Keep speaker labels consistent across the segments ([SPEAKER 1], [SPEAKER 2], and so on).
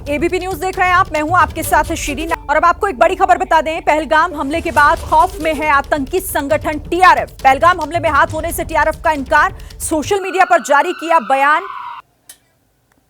[SPEAKER 1] ABP news देख रहे हैं आप। मैं हूं आपके साथ शिरीन। और अब आपको एक बड़ी खबर बता दें। पहलगाम हमले के बाद खौफ में है आतंकी संगठन टीआरएफ। पहलगाम हमले में हाथ होने से टीआरएफ का इनकार, सोशल मीडिया पर जारी किया बयान।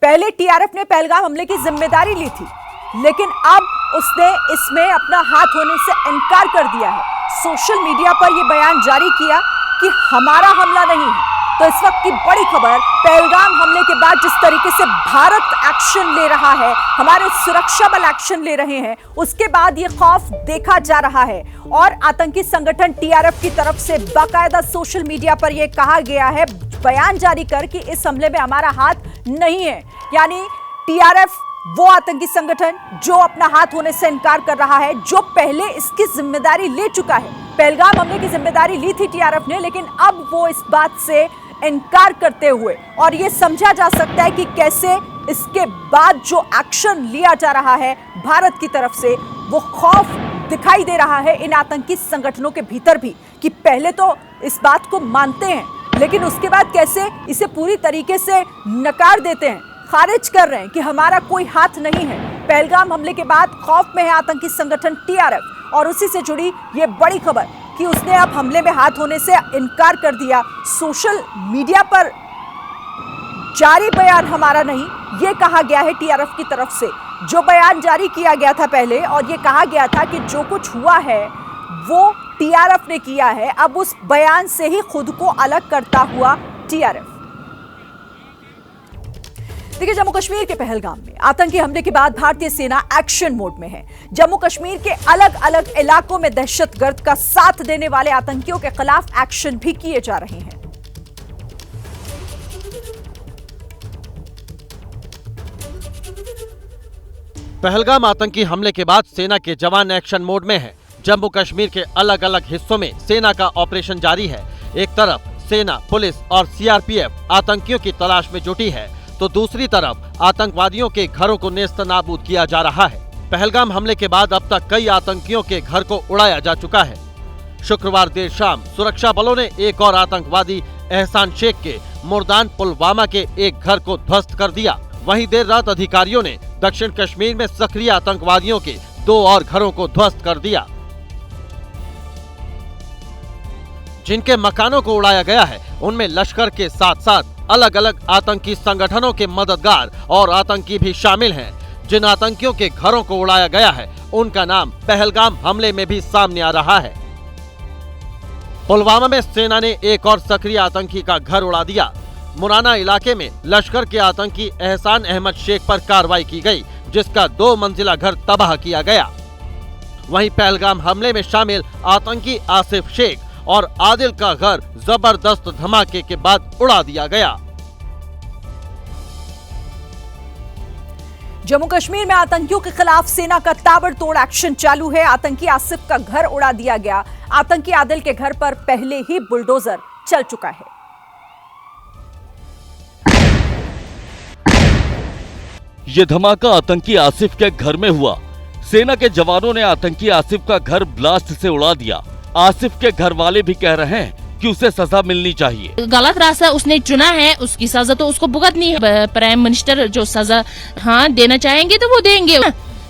[SPEAKER 1] पहले टीआरएफ ने पहलगाम हमले की जिम्मेदारी ली थी, लेकिन अब उसने इसमें अपना हाथ होने से इनकार कर दिया है। सोशल मीडिया पर यह बयान जारी किया कि हमारा हमला नहीं है। तो इस वक्त की बड़ी खबर, पहलगाम हमले के बाद जिस तरीके से भारत एक्शन ले रहा है, हमारे सुरक्षा बल एक्शन ले रहे हैं, उसके बाद ये खौफ देखा जा रहा है। और आतंकी संगठन टीआरएफ की तरफ से बाकायदा सोशल मीडिया पर यह कहा गया है, बयान जारी कर, कि इस हमले में हमारा हाथ नहीं है। यानी टीआरएफ वो आतंकी संगठन जो अपना हाथ होने से इनकार कर रहा है, जो पहले इसकी जिम्मेदारी ले चुका है। पहलगाम हमले की जिम्मेदारी ली थी टीआरएफ ने, लेकिन अब वो इस बात से इनकार करते हुए, और ये समझा जा सकता है कि कैसे इसके बाद जो एक्शन लिया जा रहा है भारत की तरफ से, वो खौफ दिखाई दे रहा है इन आतंकी संगठनों के भीतर भी, कि पहले तो इस बात को मानते हैं, लेकिन उसके बाद कैसे इसे पूरी तरीके से नकार देते हैं, खारिज कर रहे हैं कि हमारा कोई हाथ नहीं है। पहलगाम हमले के बाद खौफ में है आतंकी संगठन टीआरएफ। और उसी से जुड़ी ये बड़ी खबर कि उसने अब हमले में हाथ होने से इनकार कर दिया। सोशल मीडिया पर जारी बयान हमारा नहीं, ये कहा गया है टीआरएफ की तरफ से। जो बयान जारी किया गया था पहले, और ये कहा गया था कि जो कुछ हुआ है वो टीआरएफ ने किया है, अब उस बयान से ही खुद को अलग करता हुआ टीआरएफ। देखिए, जम्मू कश्मीर के पहलगाम में आतंकी हमले के बाद भारतीय सेना एक्शन मोड में है। जम्मू कश्मीर के अलग अलग इलाकों में दहशतगर्द का साथ देने वाले आतंकियों के खिलाफ एक्शन भी किए जा रहे हैं।
[SPEAKER 2] पहलगाम आतंकी हमले के बाद सेना के जवान एक्शन मोड में हैं। जम्मू कश्मीर के अलग अलग हिस्सों में सेना का ऑपरेशन जारी है। एक तरफ सेना, पुलिस और सीआरपीएफ आतंकियों की तलाश में जुटी है, तो दूसरी तरफ आतंकवादियों के घरों को नेस्तनाबूद किया जा रहा है। पहलगाम हमले के बाद अब तक कई आतंकियों के घर को उड़ाया जा चुका है। शुक्रवार देर शाम सुरक्षा बलों ने एक और आतंकवादी एहसान शेख के मुर्दान पुलवामा के एक घर को ध्वस्त कर दिया। वहीं देर रात अधिकारियों ने दक्षिण कश्मीर में सक्रिय आतंकवादियों के 2 और घरों को ध्वस्त कर दिया। जिनके मकानों को उड़ाया गया है, उनमें लश्कर के साथ साथ अलग अलग आतंकी संगठनों के मददगार और आतंकी भी शामिल हैं। जिन आतंकियों के घरों को उड़ाया गया है, उनका नाम पहलगाम हमले में भी सामने आ रहा है। पुलवामा में सेना ने एक और सक्रिय आतंकी का घर उड़ा दिया। मुराना इलाके में लश्कर के आतंकी एहसान अहमद शेख पर कार्रवाई की गई, जिसका 2 मंजिला घर तबाह किया गया। वहीं पहलगाम हमले में शामिल आतंकी आसिफ शेख और आदिल का घर जबरदस्त धमाके के बाद उड़ा दिया गया।
[SPEAKER 1] जम्मू कश्मीर में आतंकियों के खिलाफ सेना का ताबड़तोड़ एक्शन चालू है। आतंकी आसिफ का घर उड़ा दिया गया। आतंकी आदिल के घर पर पहले ही बुलडोजर चल चुका है।
[SPEAKER 3] ये धमाका आतंकी आसिफ के घर में हुआ। सेना के जवानों ने आतंकी आसिफ का घर ब्लास्ट से उड़ा दिया। आसिफ के घर वाले भी कह रहे हैं कि उसे सजा मिलनी चाहिए।
[SPEAKER 4] गलत रास्ता उसने चुना है, उसकी सजा तो उसको भुगतनी है। प्राइम मिनिस्टर जो सजा देना चाहेंगे तो वो देंगे।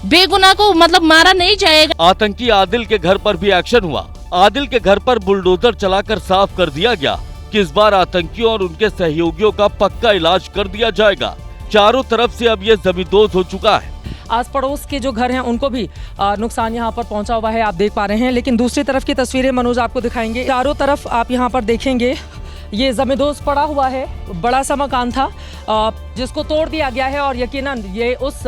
[SPEAKER 4] बेगुनाह को मतलब मारा नहीं जाएगा।
[SPEAKER 3] आतंकी आदिल के घर पर भी एक्शन हुआ। आदिल के घर पर बुलडोजर चलाकर साफ कर दिया गया कि इस बार आतंकियों और उनके सहयोगियों का पक्का इलाज कर दिया जाएगा। चारों तरफ से अब ये जमींदोज हो चुका है।
[SPEAKER 5] आस पड़ोस के जो घर हैं उनको भी नुकसान यहाँ पर पहुँचा हुआ है, आप देख पा रहे हैं। लेकिन दूसरी तरफ की तस्वीरें मनोज आपको दिखाएंगे। चारों तरफ आप यहाँ पर देखेंगे ये जमींदोज पड़ा हुआ है। बड़ा सा मकान था जिसको तोड़ दिया गया है, और यकीनन ये उस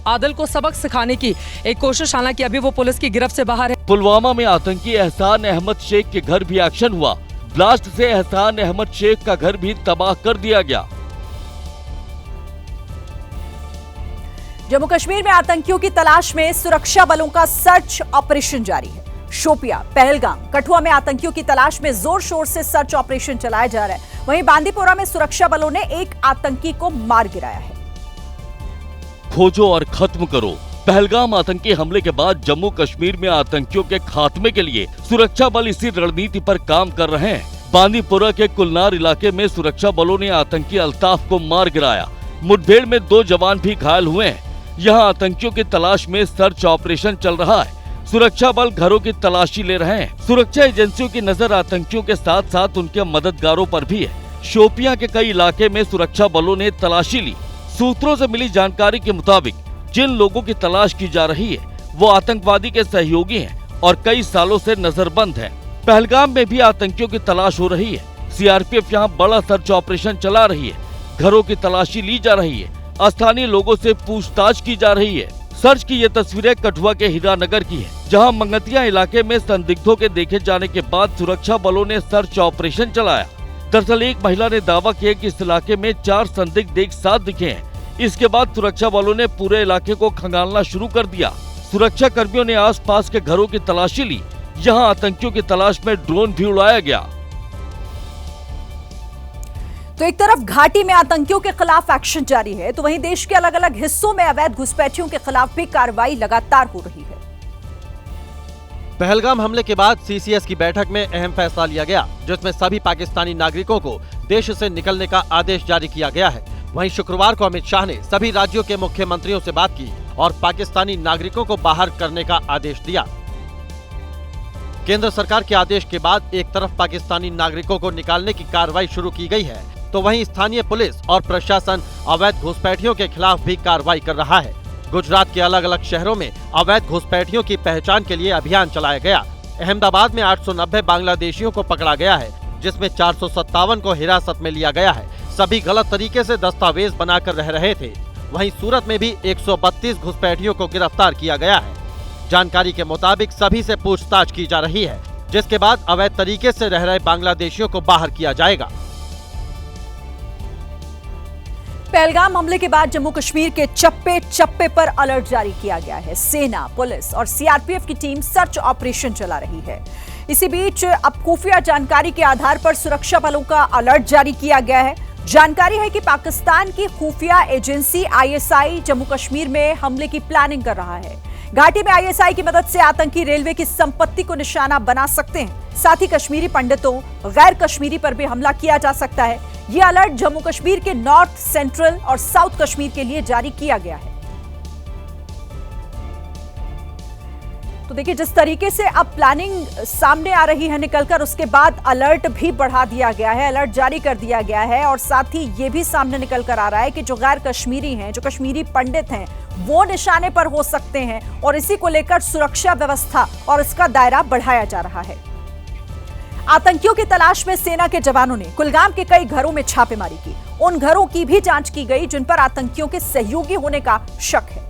[SPEAKER 5] आदिल को सबक सिखाने की एक कोशिश, हालांकि अभी वो पुलिस की गिरफ्त से बाहर है।
[SPEAKER 3] पुलवामा में आतंकी एहसान अहमद शेख के घर भी एक्शन हुआ। ब्लास्ट से एहसान अहमद शेख का घर भी तबाह कर दिया गया।
[SPEAKER 1] जम्मू कश्मीर में आतंकियों की तलाश में सुरक्षा बलों का सर्च ऑपरेशन जारी है। शोपिया, पहलगाम, कठुआ में आतंकियों की तलाश में जोर शोर से सर्च ऑपरेशन चलाया जा रहा है। वहीं बांदीपोरा में सुरक्षा बलों ने एक आतंकी को मार गिराया है।
[SPEAKER 3] खोजो और खत्म करो। पहलगाम आतंकी हमले के बाद जम्मू कश्मीर में आतंकियों के खात्मे के लिए सुरक्षा बल इसी रणनीति पर काम कर रहे हैं। बांदीपोरा के कुलनार इलाके में सुरक्षा बलों ने आतंकी अल्ताफ को मार गिराया। मुठभेड़ में 2 जवान भी घायल हुए हैं। यहाँ आतंकियों की तलाश में सर्च ऑपरेशन चल रहा है। सुरक्षा बल घरों की तलाशी ले रहे हैं। सुरक्षा एजेंसियों की नजर आतंकियों के साथ साथ उनके मददगारों पर भी है। शोपियां के कई इलाके में सुरक्षा बलों ने तलाशी ली। सूत्रों से मिली जानकारी के मुताबिक जिन लोगों की तलाश की जा रही है वो आतंकवादी के सहयोगी हैं और कई सालों से नजरबंद हैं। पहलगाम में भी आतंकियों की तलाश हो रही है। सीआरपीएफ यहाँ बड़ा सर्च ऑपरेशन चला रही है। घरों की तलाशी ली जा रही है। स्थानीय लोगों से पूछताछ की जा रही है। सर्च की ये तस्वीरें कठुआ के हीरानगर की है, जहां मंगतिया इलाके में संदिग्धों के देखे जाने के बाद सुरक्षा बलों ने सर्च ऑपरेशन चलाया। दरअसल एक महिला ने दावा किया कि इस इलाके में 4 संदिग्ध एक साथ दिखे हैं। इसके बाद सुरक्षा बलों ने पूरे इलाके को खंगालना शुरू कर दिया। सुरक्षा कर्मियों ने आसपास के घरों की तलाशी ली। यहाँ आतंकियों की तलाश में ड्रोन भी उड़ाया गया।
[SPEAKER 1] तो एक तरफ घाटी में आतंकियों के खिलाफ एक्शन जारी है, तो वहीं देश के अलग अलग हिस्सों में अवैध घुसपैठियों के खिलाफ भी कार्रवाई लगातार हो रही है।
[SPEAKER 2] पहलगाम हमले के बाद सीसीएस की बैठक में अहम फैसला लिया गया, जिसमें सभी पाकिस्तानी नागरिकों को देश से निकलने का आदेश जारी किया गया है। वहीं शुक्रवार को अमित शाह ने सभी राज्यों के मुख्यमंत्रियों से बात की और पाकिस्तानी नागरिकों को बाहर करने का आदेश दिया। केंद्र सरकार के आदेश के बाद एक तरफ पाकिस्तानी नागरिकों को निकालने की कार्रवाई शुरू की गई है, तो वहीं स्थानीय पुलिस और प्रशासन अवैध घुसपैठियों के खिलाफ भी कार्रवाई कर रहा है। गुजरात के अलग अलग शहरों में अवैध घुसपैठियों की पहचान के लिए अभियान चलाया गया। अहमदाबाद में 890 बांग्लादेशियों को पकड़ा गया है, जिसमें 457 को हिरासत में लिया गया है। सभी गलत तरीके से दस्तावेज बनाकर रह रहे थे। वहीं सूरत में भी 132 घुसपैठियों को गिरफ्तार किया गया है। जानकारी के मुताबिक सभी से पूछताछ की जा रही है, जिसके बाद अवैध तरीके से रह रहे बांग्लादेशियों को बाहर किया जाएगा।
[SPEAKER 1] पहलगाम हमले के बाद जम्मू कश्मीर के चप्पे चप्पे पर अलर्ट जारी किया गया है। सेना, पुलिस और सीआरपीएफ की टीम सर्च ऑपरेशन चला रही है। इसी बीच अब खुफिया जानकारी के आधार पर सुरक्षा बलों का अलर्ट जारी किया गया है। जानकारी है कि पाकिस्तान की खुफिया एजेंसी आईएसआई जम्मू कश्मीर में हमले की प्लानिंग कर रहा है। घाटी में आईएसआई की मदद से आतंकी रेलवे की संपत्ति को निशाना बना सकते हैं। साथ ही कश्मीरी पंडितों, गैर कश्मीरी पर भी हमला किया जा सकता है। यह अलर्ट जम्मू कश्मीर के नॉर्थ, सेंट्रल और साउथ कश्मीर के लिए जारी किया गया है। तो देखिए, जिस तरीके से अब प्लानिंग सामने आ रही है निकलकर, उसके बाद अलर्ट भी बढ़ा दिया गया है, अलर्ट जारी कर दिया गया है। और साथ ही ये भी सामने निकलकर आ रहा है कि जो गैर कश्मीरी हैं, जो कश्मीरी पंडित हैं, वो निशाने पर हो सकते हैं और इसी को लेकर सुरक्षा व्यवस्था और इसका दायरा बढ़ाया जा रहा है। आतंकियों की तलाश में सेना के जवानों ने कुलगाम के कई घरों में छापेमारी की। उन घरों की भी जांच की गई जिन पर आतंकियों के सहयोगी होने का शक है।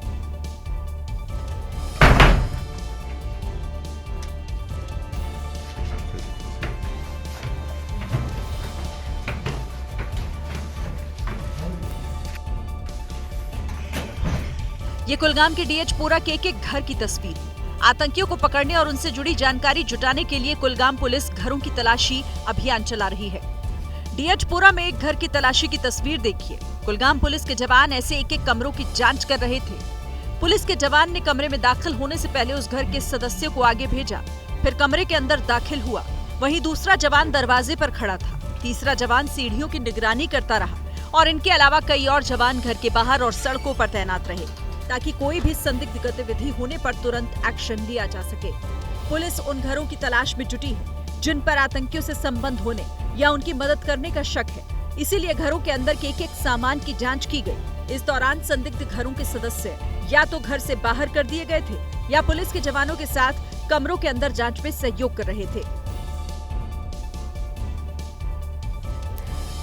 [SPEAKER 1] ये कुलगाम के डीएचपुरा के एक घर की तस्वीर है। आतंकियों को पकड़ने और उनसे जुड़ी जानकारी जुटाने के लिए कुलगाम पुलिस घरों की तलाशी अभियान चला रही है। डीएचपुरा में एक घर की तलाशी की तस्वीर देखिए। कुलगाम पुलिस के जवान ऐसे एक-एक कमरों की जांच कर रहे थे। पुलिस के जवान ने कमरे में दाखिल होने से पहले उस घर के सदस्यों को आगे भेजा, फिर कमरे के अंदर दाखिल हुआ। वहीं दूसरा जवान दरवाजे पर खड़ा था, तीसरा जवान सीढ़ियों की निगरानी करता रहा और इनके अलावा कई और जवान घर के बाहर और सड़कों पर तैनात रहे, ताकि कोई भी संदिग्ध गतिविधि होने पर तुरंत एक्शन लिया जा सके। पुलिस उन घरों की तलाश में जुटी है जिन पर आतंकियों से संबंध होने या उनकी मदद करने का शक है। इसीलिए घरों के अंदर के एक-एक सामान की जांच की गई। इस दौरान संदिग्ध घरों के सदस्य या तो घर से बाहर कर दिए गए थे या पुलिस के जवानों के साथ कमरों के अंदर जांच में सहयोग कर रहे थे।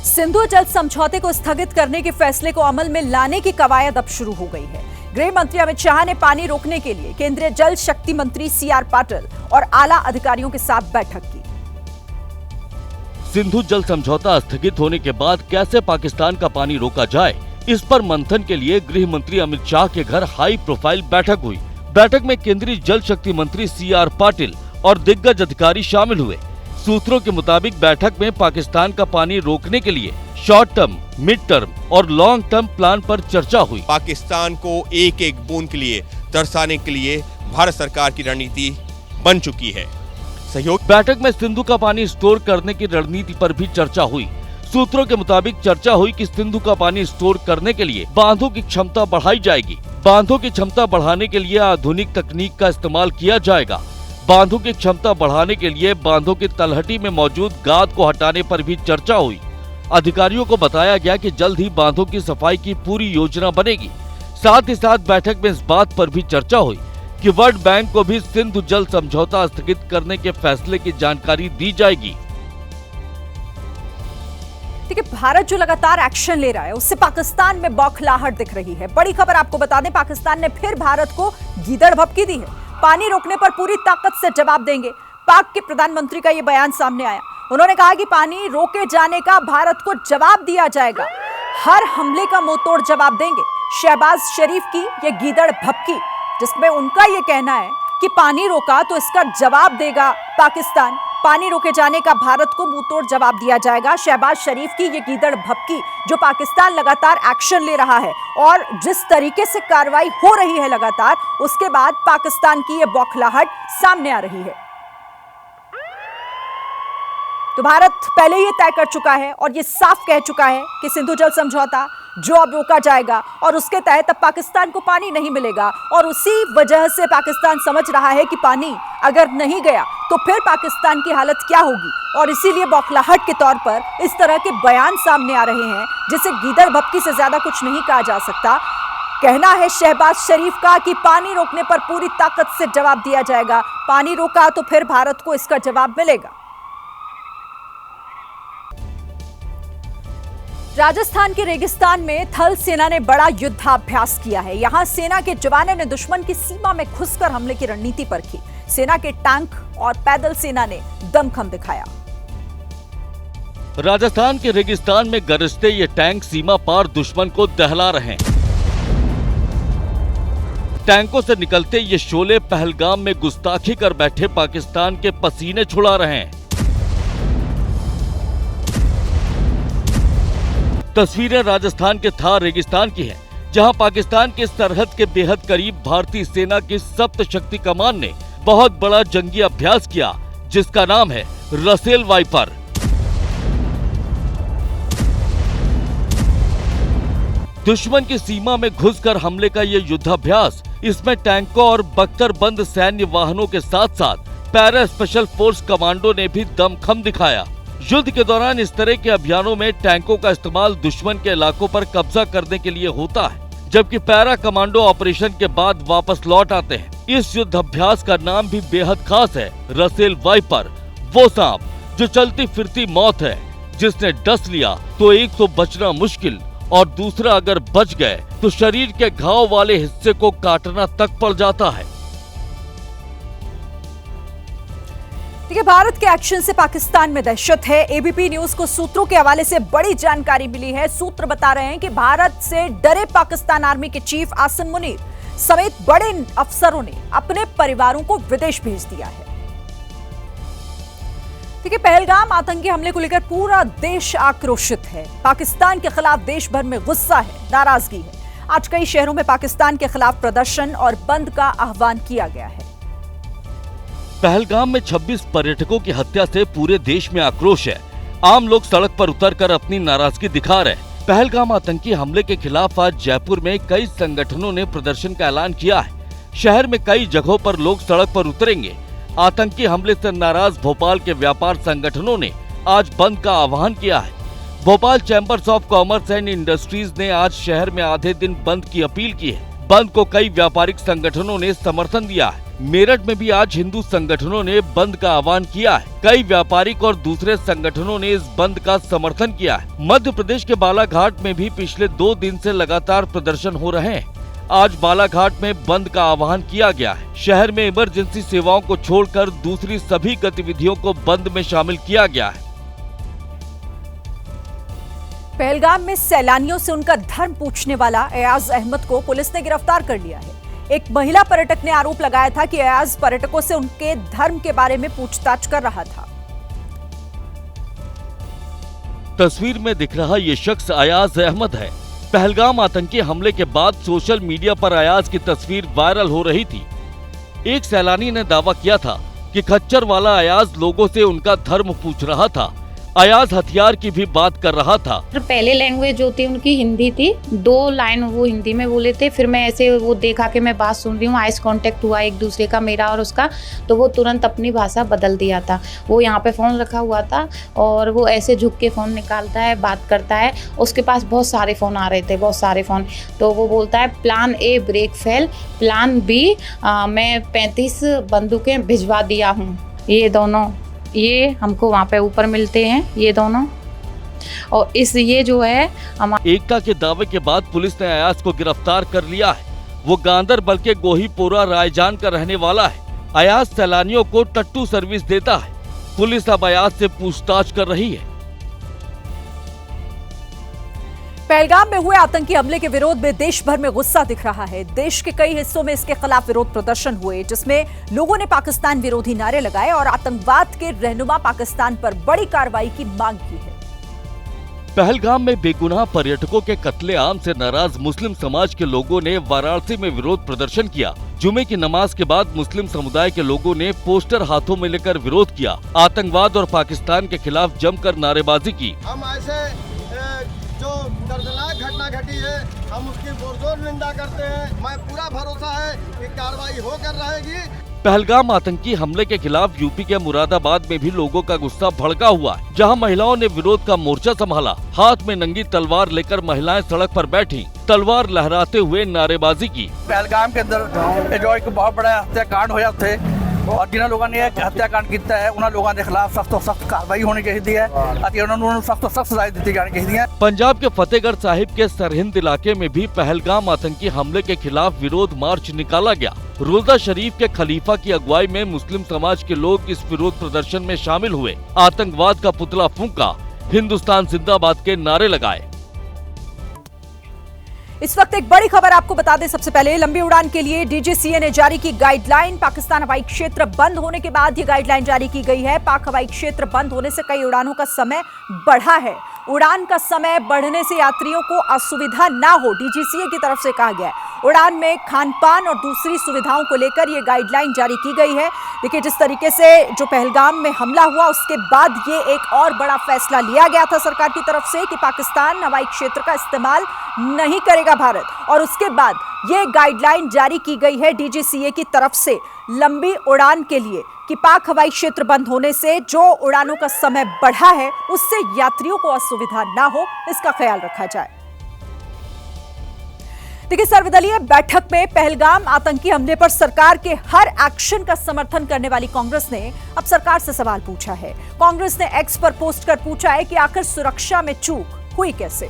[SPEAKER 1] सिंधु जल समझौते को स्थगित करने के फैसले को अमल में लाने की कवायद अब शुरू हो गई है। गृह मंत्री अमित शाह ने पानी रोकने के लिए केंद्रीय जल शक्ति मंत्री सीआर पाटिल और आला अधिकारियों के साथ बैठक की।
[SPEAKER 3] सिंधु जल समझौता स्थगित होने के बाद कैसे पाकिस्तान का पानी रोका जाए, इस पर मंथन के लिए गृह मंत्री अमित शाह के घर हाई प्रोफाइल बैठक हुई। बैठक में केंद्रीय जल शक्ति मंत्री सीआर पाटिल और दिग्गज अधिकारी शामिल हुए। सूत्रों के मुताबिक बैठक में पाकिस्तान का पानी रोकने के लिए शॉर्ट टर्म, मिड टर्म और लॉन्ग टर्म प्लान पर चर्चा हुई।
[SPEAKER 6] पाकिस्तान को एक एक बूंद के लिए तरसाने के लिए भारत सरकार की रणनीति बन चुकी है। सहयोग
[SPEAKER 3] बैठक में सिंधु का पानी स्टोर करने की रणनीति पर भी चर्चा हुई। सूत्रों के मुताबिक चर्चा हुई कि सिंधु का पानी स्टोर करने के लिए बांधों की क्षमता बढ़ाई जाएगी। बांधों की क्षमता बढ़ाने के लिए आधुनिक तकनीक का इस्तेमाल किया जाएगा। बांधों की क्षमता बढ़ाने के लिए बांधों की तलहटी में मौजूद गाद को हटाने पर भी चर्चा हुई। अधिकारियों को बताया गया कि जल्द ही बांधों की सफाई की पूरी योजना बनेगी। साथ ही साथ बैठक में इस बात पर भी चर्चा हुई कि वर्ल्ड बैंक को भी सिंधु जल समझौता स्थगित करने के फैसले की जानकारी दी जाएगी।
[SPEAKER 1] देखिए, भारत जो लगातार एक्शन ले रहा है उससे पाकिस्तान में बौखलाहट दिख रही है। बड़ी खबर आपको बता दें, पाकिस्तान ने फिर भारत को गीदड़ भभकी दी है। पानी रोकने पर पूरी ताकत से जवाब देंगे। पाक के प्रधानमंत्री का यह बयान सामने आया। उन्होंने कहा कि पानी रोके जाने का भारत को जवाब दिया जाएगा, हर हमले का मुंहतोड़ जवाब देंगे। शहबाज शरीफ की यह गीदड़ भभकी, जिसमें उनका यह कहना है कि पानी रोका तो इसका जवाब देगा पाकिस्तान, पानी रोके जाने का भारत को मुंहतोड़ जवाब दिया जाएगा। शहबाज शरीफ की ये गीदड़ भभकी, जो पाकिस्तान लगातार एक्शन ले रहा है और जिस तरीके से कार्रवाई हो रही है लगातार, उसके बाद पाकिस्तान की ये बौखलाहट सामने आ रही है। तो भारत पहले ही तय कर चुका है और ये साफ कह चुका है कि सिंधु जल समझौता जो अब रोका जाएगा और उसके तहत अब पाकिस्तान को पानी नहीं मिलेगा। और उसी वजह से पाकिस्तान समझ रहा है कि पानी अगर नहीं गया तो फिर पाकिस्तान की हालत क्या होगी, और इसीलिए बौखलाहट के तौर पर इस तरह के बयान सामने आ रहे हैं, जिसे गीदड़ भभकी से ज्यादा कुछ नहीं कहा जा सकता। कहना है शहबाज शरीफ का कि पानी रोकने पर पूरी ताकत से जवाब दिया जाएगा, पानी रोका तो फिर भारत को इसका जवाब मिलेगा। राजस्थान के रेगिस्तान में थल सेना ने बड़ा युद्धाभ्यास किया है। यहां सेना के जवानों ने दुश्मन की सीमा में घुसकर हमले की रणनीति परखी। सेना के टैंक और पैदल सेना ने दमखम दिखाया।
[SPEAKER 3] राजस्थान के रेगिस्तान में गरजते ये टैंक सीमा पार दुश्मन को दहला रहे हैं। टैंकों से निकलते ये शोले पहलगाम में गुस्ताखी कर बैठे पाकिस्तान के पसीने छुड़ा रहे हैं। तस्वीरें राजस्थान के थार रेगिस्तान की हैं, जहां पाकिस्तान के सरहद के बेहद करीब भारतीय सेना की सप्त शक्ति कमान ने बहुत बड़ा जंगी अभ्यास किया, जिसका नाम है रसेल वाइपर। दुश्मन की सीमा में घुसकर हमले का ये युद्धाभ्यास, इसमें टैंकों और बख्तरबंद सैन्य वाहनों के साथ साथ पैरा स्पेशल फोर्स कमांडो ने भी दमखम दिखाया। युद्ध के दौरान इस तरह के अभियानों में टैंकों का इस्तेमाल दुश्मन के इलाकों पर कब्जा करने के लिए होता है, जबकि पैरा कमांडो ऑपरेशन के बाद वापस लौट आते हैं। इस युद्धाभ्यास का नाम भी बेहद खास है, रसेल वाइपर। वो सांप जो चलती फिरती मौत है, जिसने डस लिया तो एक तो बचना मुश्किल और दूसरा अगर बच गए तो शरीर के घाव वाले हिस्से को काटना तक पड़ जाता है।
[SPEAKER 1] देखिए, भारत के एक्शन से पाकिस्तान में दहशत है। एबीपी न्यूज को सूत्रों के हवाले से बड़ी जानकारी मिली है। सूत्र बता रहे हैं कि भारत से डरे पाकिस्तान आर्मी के चीफ आसिम मुनीर समेत बड़े अफसरों ने अपने परिवारों को विदेश भेज दिया है। देखिए, पहलगाम आतंकी हमले को लेकर पूरा देश आक्रोशित है। पाकिस्तान के खिलाफ देश भर में गुस्सा है, नाराजगी है। आज कई शहरों में पाकिस्तान के खिलाफ प्रदर्शन और बंद का आह्वान किया गया है।
[SPEAKER 3] पहलगाम में 26 पर्यटकों की हत्या से पूरे देश में आक्रोश है। आम लोग सड़क पर उतरकर अपनी नाराजगी दिखा रहे हैं। पहलगाम आतंकी हमले के खिलाफ आज जयपुर में कई संगठनों ने प्रदर्शन का ऐलान किया है। शहर में कई जगहों पर लोग सड़क पर उतरेंगे। आतंकी हमले से नाराज भोपाल के व्यापार संगठनों ने आज बंद का आह्वान किया है। Bhopal chambers of commerce and industries ने आज शहर में आधे दिन बंद की अपील की है। बंद को कई व्यापारिक संगठनों ने समर्थन दिया है। मेरठ में भी आज हिंदू संगठनों ने बंद का आह्वान किया है। कई व्यापारिक और दूसरे संगठनों ने इस बंद का समर्थन किया है। मध्य प्रदेश के बालाघाट में भी पिछले 2 दिन से लगातार प्रदर्शन हो रहे हैं। आज बालाघाट में बंद का आह्वान किया गया है। शहर में इमरजेंसी सेवाओं को छोड़कर दूसरी सभी गतिविधियों को बंद में शामिल किया गया है।
[SPEAKER 1] पहलगाम में सैलानियों से उनका धर्म पूछने वाला एयाज अहमद को पुलिस ने गिरफ्तार कर लिया है। एक महिला पर्यटक ने आरोप लगाया था कि एयाज पर्यटकों से उनके धर्म के बारे में पूछताछ कर रहा था।
[SPEAKER 3] तस्वीर में दिख रहा ये शख्स अयाज अहमद है। पहलगाम आतंकी हमले के बाद सोशल मीडिया पर अयाज की तस्वीर वायरल हो रही थी। एक सैलानी ने दावा किया था कि खच्चर वाला अयाज लोगों से उनका धर्म पूछ रहा था। अयाज हथियार की भी बात कर रहा था।
[SPEAKER 7] पहले लैंग्वेज जो थी उनकी हिंदी थी, 2 लाइन वो हिंदी में बोले थे। फिर मैं ऐसे वो देखा कि मैं बात सुन रही हूँ, आइस कांटेक्ट हुआ एक दूसरे का, मेरा और उसका, तो वो तुरंत अपनी भाषा बदल दिया था। वो यहाँ पे फ़ोन रखा हुआ था और वो ऐसे झुक के फ़ोन निकालता है, बात करता है। उसके पास बहुत सारे फ़ोन आ रहे थे, बहुत सारे फ़ोन। तो वो बोलता है plan A break fail, plan B मैं 35 बंदूकें भिजवा दिया हूँ। ये दोनों, ये हमको वहाँ पे ऊपर मिलते हैं, ये दोनों। और ये जो है
[SPEAKER 3] एकता के दावे के बाद पुलिस ने अयाज को गिरफ्तार कर लिया है। वो गांदरबल के गोहीपोरा रायजान का रहने वाला है। अयाज सैलानियों को टट्टू सर्विस देता है। पुलिस अब अयाज से पूछताछ कर रही है।
[SPEAKER 1] पहलगाम में हुए आतंकी हमले के विरोध में देश भर में गुस्सा दिख रहा है। देश के कई हिस्सों में इसके खिलाफ विरोध प्रदर्शन हुए, जिसमें लोगों ने पाकिस्तान विरोधी नारे लगाए और आतंकवाद के रहनुमा पाकिस्तान पर बड़ी कार्रवाई की मांग की है।
[SPEAKER 3] पहलगाम में बेगुनाह पर्यटकों के कत्लेआम से नाराज मुस्लिम समाज के लोगों ने वाराणसी में विरोध प्रदर्शन किया। जुमे की नमाज के बाद मुस्लिम समुदाय के लोगों ने पोस्टर हाथों में लेकर विरोध किया। आतंकवाद और पाकिस्तान के खिलाफ जमकर नारेबाजी की।
[SPEAKER 8] हम ऐसे जो दर्दनाक घटना घटी है, हम उसकी पुरजोर निंदा करते हैं। मैं पूरा भरोसा है कि कार्रवाई होकर रहेगी।
[SPEAKER 3] पहलगाम आतंकी हमले के खिलाफ यूपी के मुरादाबाद में भी लोगों का गुस्सा भड़का हुआ है, जहां महिलाओं ने विरोध का मोर्चा संभाला। हाथ में नंगी तलवार लेकर महिलाएं सड़क पर बैठी, तलवार लहराते हुए नारेबाजी की।
[SPEAKER 9] पहलगाम के अंदर जो एक बहुत बड़ा हत्याकांड होया थे और जिन्होंने लोगों ने हत्याकांड किया है, उन्होंने लोगों के खिलाफ सख्त और सख्त कार्रवाई होनी चाहिए है। उन्होंने सख्त और सख्त सजाएं दी जानी चाहिए।
[SPEAKER 3] पंजाब के फतेहगढ़ साहिब के सरहिंद इलाके में भी पहलगाम आतंकी हमले के खिलाफ विरोध मार्च निकाला गया। रोजा शरीफ के खलीफा की अगुवाई में मुस्लिम समाज के लोग इस विरोध प्रदर्शन में शामिल हुए। आतंकवाद का पुतला फूंका, हिंदुस्तान जिंदाबाद के नारे लगाए।
[SPEAKER 1] इस वक्त एक बड़ी खबर आपको बता दें। सबसे पहले लंबी उड़ान के लिए डीजीसीए ने जारी की गाइडलाइन। पाकिस्तान हवाई क्षेत्र बंद होने के बाद ये गाइडलाइन जारी की गई है। पाक हवाई क्षेत्र बंद होने से कई उड़ानों का समय बढ़ा है। उड़ान का समय बढ़ने से यात्रियों को असुविधा ना हो, डीजीसीए की तरफ से कहा गया है। उड़ान में खान पान और दूसरी सुविधाओं को लेकर ये गाइडलाइन जारी की गई है। देखिए, जिस तरीके से जो पहलगाम में हमला हुआ उसके बाद ये एक और बड़ा फैसला लिया गया था सरकार की तरफ से कि पाकिस्तान हवाई क्षेत्र का इस्तेमाल नहीं करेगा भारत, और उसके बाद ये गाइडलाइन जारी की गई है डीजीसीए की तरफ से लंबी उड़ान के लिए कि पाक हवाई क्षेत्र बंद होने से जो उड़ानों का समय बढ़ा है उससे यात्रियों को असुविधा ना हो, इसका ख्याल रखा जाए। देखिए, सर्वदलीय बैठक में पहलगाम आतंकी हमले पर सरकार के हर एक्शन का समर्थन करने वाली कांग्रेस ने अब सरकार से सवाल पूछा है। कांग्रेस ने एक्स पर पोस्ट कर पूछा है कि आखिर सुरक्षा में चूक हुई कैसे।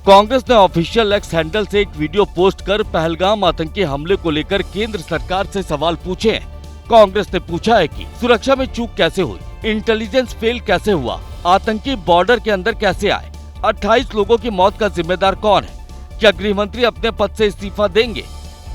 [SPEAKER 3] कांग्रेस ने ऑफिशियल एक्स हैंडल से एक वीडियो पोस्ट कर पहलगाम आतंकी हमले को लेकर केंद्र सरकार से सवाल पूछे हैं। कांग्रेस ने पूछा है कि सुरक्षा में चूक कैसे हुई, इंटेलिजेंस फेल कैसे हुआ, आतंकी बॉर्डर के अंदर कैसे आए, 28 लोगों की मौत का जिम्मेदार कौन है, क्या गृह मंत्री अपने पद से इस्तीफा देंगे,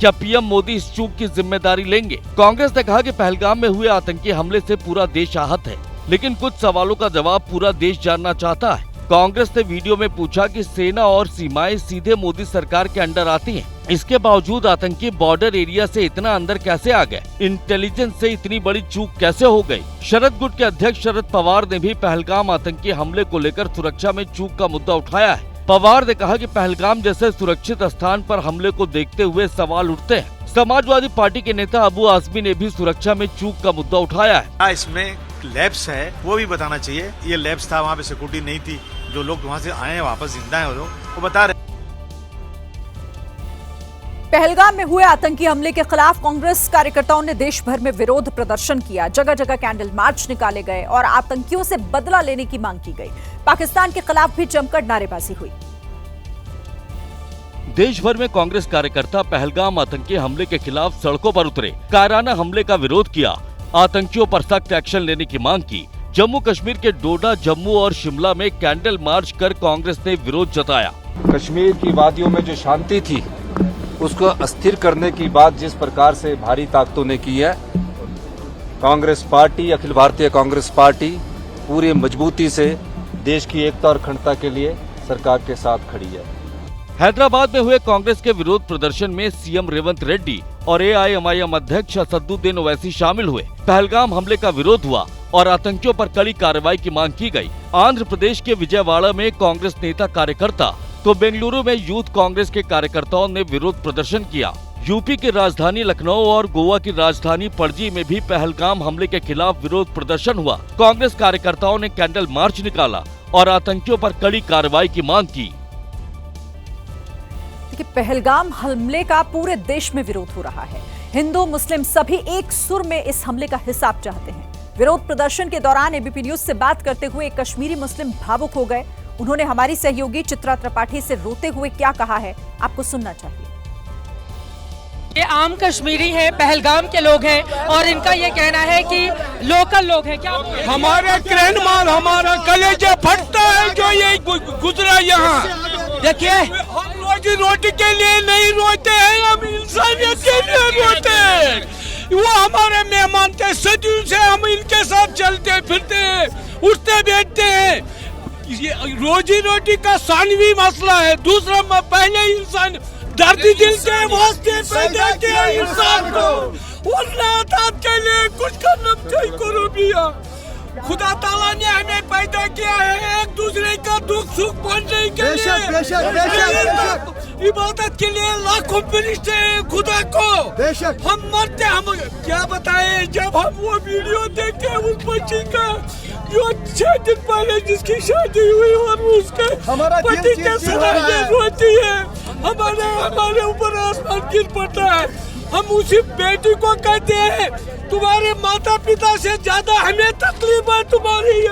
[SPEAKER 3] क्या पीएम मोदी इस चूक की जिम्मेदारी लेंगे। कांग्रेस ने कहा कि पहलगाम में हुए आतंकी हमले से पूरा देश आहत है, लेकिन कुछ सवालों का जवाब पूरा देश जानना चाहता है। कांग्रेस ने वीडियो में पूछा कि सेना और सीमाएं सीधे मोदी सरकार के अंडर आती हैं, इसके बावजूद आतंकी बॉर्डर एरिया से इतना अंदर कैसे आ गए, इंटेलिजेंस से इतनी बड़ी चूक कैसे हो गई। शरद गुट के अध्यक्ष शरद पवार ने भी पहलगाम आतंकी हमले को लेकर सुरक्षा में चूक का मुद्दा उठाया है। पवार ने कहा कि पहलगाम जैसे सुरक्षित स्थान पर हमले को देखते हुए सवाल उठते हैं। समाजवादी पार्टी के नेता अबू आजमी ने भी सुरक्षा में चूक का मुद्दा उठाया है।
[SPEAKER 10] इसमें लैब्स है वो भी बताना चाहिए। ये लैब्स था, वहाँ पे सिक्योरिटी नहीं थी, जो लोग वहाँ से आए हैं वापस जिंदा हैं वो बता रहे।
[SPEAKER 1] पहलगाम में हुए आतंकी हमले के खिलाफ कांग्रेस कार्यकर्ताओं ने देश भर में विरोध प्रदर्शन किया। जगह जगह कैंडल मार्च निकाले गए और आतंकियों से बदला लेने की मांग की गई। पाकिस्तान के खिलाफ भी जमकर नारेबाजी हुई।
[SPEAKER 3] देश भर में कांग्रेस कार्यकर्ता पहलगाम आतंकी हमले के खिलाफ सड़कों पर उतरे, कायराना हमले का विरोध किया, आतंकियों पर सख्त एक्शन लेने की मांग की। जम्मू कश्मीर के डोडा, जम्मू और शिमला में कैंडल मार्च कर कांग्रेस ने विरोध जताया।
[SPEAKER 11] कश्मीर की वादियों में जो शांति थी उसको अस्थिर करने की बात जिस प्रकार से भारी ताकतों ने की है, कांग्रेस पार्टी, अखिल भारतीय कांग्रेस पार्टी पूरी मजबूती से देश की एकता और अखंडता के लिए सरकार के साथ खड़ी है।
[SPEAKER 3] हैदराबाद में हुए कांग्रेस के विरोध प्रदर्शन में सीएम रेवंत रेड्डी और एआईएमआईएम अध्यक्ष असदुद्दीन ओवैसी शामिल हुए। पहलगाम हमले का विरोध हुआ और आतंकियों पर कड़ी कार्रवाई की मांग की गई। आंध्र प्रदेश के विजयवाड़ा में कांग्रेस नेता कार्यकर्ता तो बेंगलुरु में यूथ कांग्रेस के कार्यकर्ताओं ने विरोध प्रदर्शन किया। यूपी की राजधानी लखनऊ और गोवा की राजधानी पणजी में भी पहलगाम हमले के खिलाफ विरोध प्रदर्शन हुआ। कांग्रेस कार्यकर्ताओं ने कैंडल मार्च निकाला और आतंकियों पर कड़ी कार्रवाई की मांग की।
[SPEAKER 1] देखिए, पहलगाम हमले का पूरे देश में विरोध हो रहा है। हिंदू मुस्लिम सभी एक सुर में इस हमले का हिसाब चाहते हैं। विरोध प्रदर्शन के दौरान एबीपी न्यूज से बात करते हुए एक कश्मीरी मुस्लिम भावुक हो गए। उन्होंने हमारी सहयोगी चित्रा त्रिपाठी से रोते हुए क्या कहा है, आपको सुनना चाहिए।
[SPEAKER 5] ये आम कश्मीरी है, पहलगाम के लोग हैं और इनका ये कहना है कि लोकल लोग हैं। क्या
[SPEAKER 12] हमारे क्रैन माल, हमारा कलेजा फटता है जो ये गुजरा यहाँ। देखिए, हम रोजी रोटी के लिए नहीं रोते हैं, हम इंसानियत के लिए रोते हैं। वो हमारे मेहमान थे, सदियों से हम इनके साथ चलते फिरते हैं, उठते बैठते हैं। ये रोजी रोटी का सानवी मसला है। दूसरा, पहले इंसान दर्द दिल के वास्ते पैदा किया इंसान को, के लिए कुछ करना चाहिए करो भैया। खुदा ताला ने हमें पैदा किया है एक दूसरे का दुख सुख पहुंचने के लिए, इबादत के लिए लाखों फरिश्ते हैं खुदा को। हम मरते, हम क्या बताएं, जब हम वो वीडियो देखते हैं उस बच्ची का जो 6 दिन पहले जिसकी शादी हुई और उसके पति के साथ रोती है, हमारे ऊपर आसमान गिर पड़ता है। हम उसी बेटी को कहते हैं तुम्हारे माता पिता से ज्यादा हमें तकलीफ है तुम्हारी।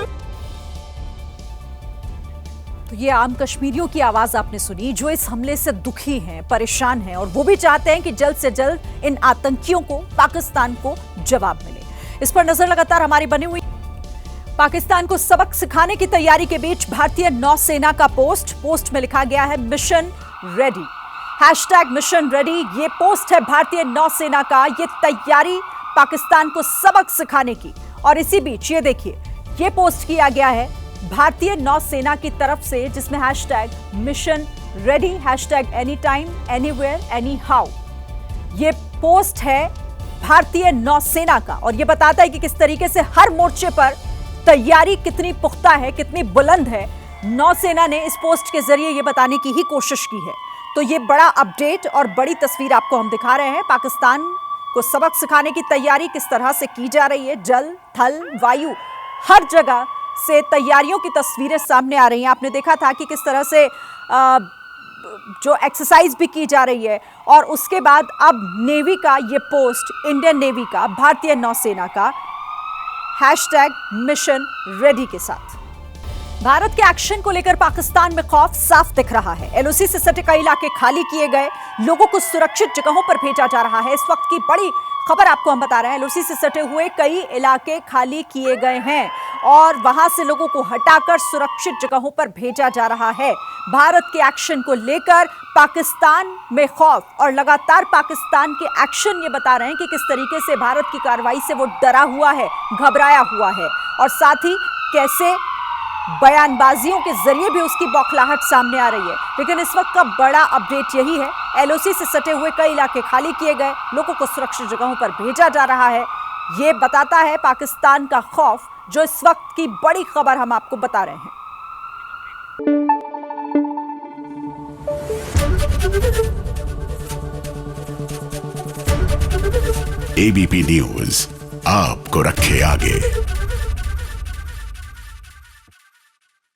[SPEAKER 1] तो ये आम कश्मीरियों की आवाज आपने सुनी जो इस हमले से दुखी हैं, परेशान हैं और वो भी चाहते हैं कि जल्द से जल्द इन आतंकियों को, पाकिस्तान को जवाब मिले। इस पर नजर लगातार हमारी बनी हुई। पाकिस्तान को सबक सिखाने की तैयारी के बीच भारतीय नौसेना का पोस्ट में लिखा गया है मिशन रेडी। #मिशन रेडी ये पोस्ट है भारतीय नौसेना का। ये तैयारी पाकिस्तान को सबक सिखाने की। और इसी बीच ये देखिए, ये पोस्ट किया गया है भारतीय नौसेना की तरफ से जिसमें #mission ready, #anytime anywhere anyhow। ये पोस्ट है भारतीय नौसेना का और ये बताता है कि किस तरीके से हर मोर्चे पर तैयारी कितनी पुख्ता है, कितनी बुलंद है। नौसेना ने इस पोस्ट के जरिए ये बताने की ही कोशिश की है। तो ये बड़ा अपडेट और बड़ी तस्वीर आपको हम दिखा रहे हैं। पाकिस्तान को सबक सिखाने की तैयारी किस तरह से की जा रही है, जल, थल, वायु, हर जगह से तैयारियों की तस्वीरें सामने आ रही हैं। आपने देखा था कि किस तरह से जो एक्सरसाइज भी की जा रही है। और उसके बाद अब नेवी का ये पोस्ट, इंडियन नेवी का, भारतीय नौसेना का #मिशन रेडी के साथ। भारत के एक्शन को लेकर पाकिस्तान में खौफ साफ दिख रहा है। एलओसी से सटे कई इलाके खाली किए गए, लोगों को सुरक्षित जगहों पर भेजा जा रहा है। इस वक्त की बड़ी खबर आपको हम बता रहे हैं। एलओसी से सटे हुए कई इलाके खाली किए गए हैं और वहां से लोगों को हटाकर सुरक्षित जगहों पर भेजा जा रहा है। भारत के एक्शन को लेकर पाकिस्तान में खौफ और लगातार पाकिस्तान के एक्शन ये बता रहे हैं कि किस तरीके से भारत की कार्रवाई से वो डरा हुआ है, घबराया हुआ है और साथ ही कैसे बयानबाजियों के जरिए भी उसकी बौखलाहट सामने आ रही है। लेकिन इस वक्त का बड़ा अपडेट यही है, एलओसी से सटे हुए कई इलाके खाली किए गए, लोगों को सुरक्षित जगहों पर भेजा जा रहा है। ये बताता है पाकिस्तान का खौफ, जो इस वक्त की बड़ी खबर हम आपको बता रहे हैं।
[SPEAKER 13] एबीपी न्यूज आपको रखे आगे।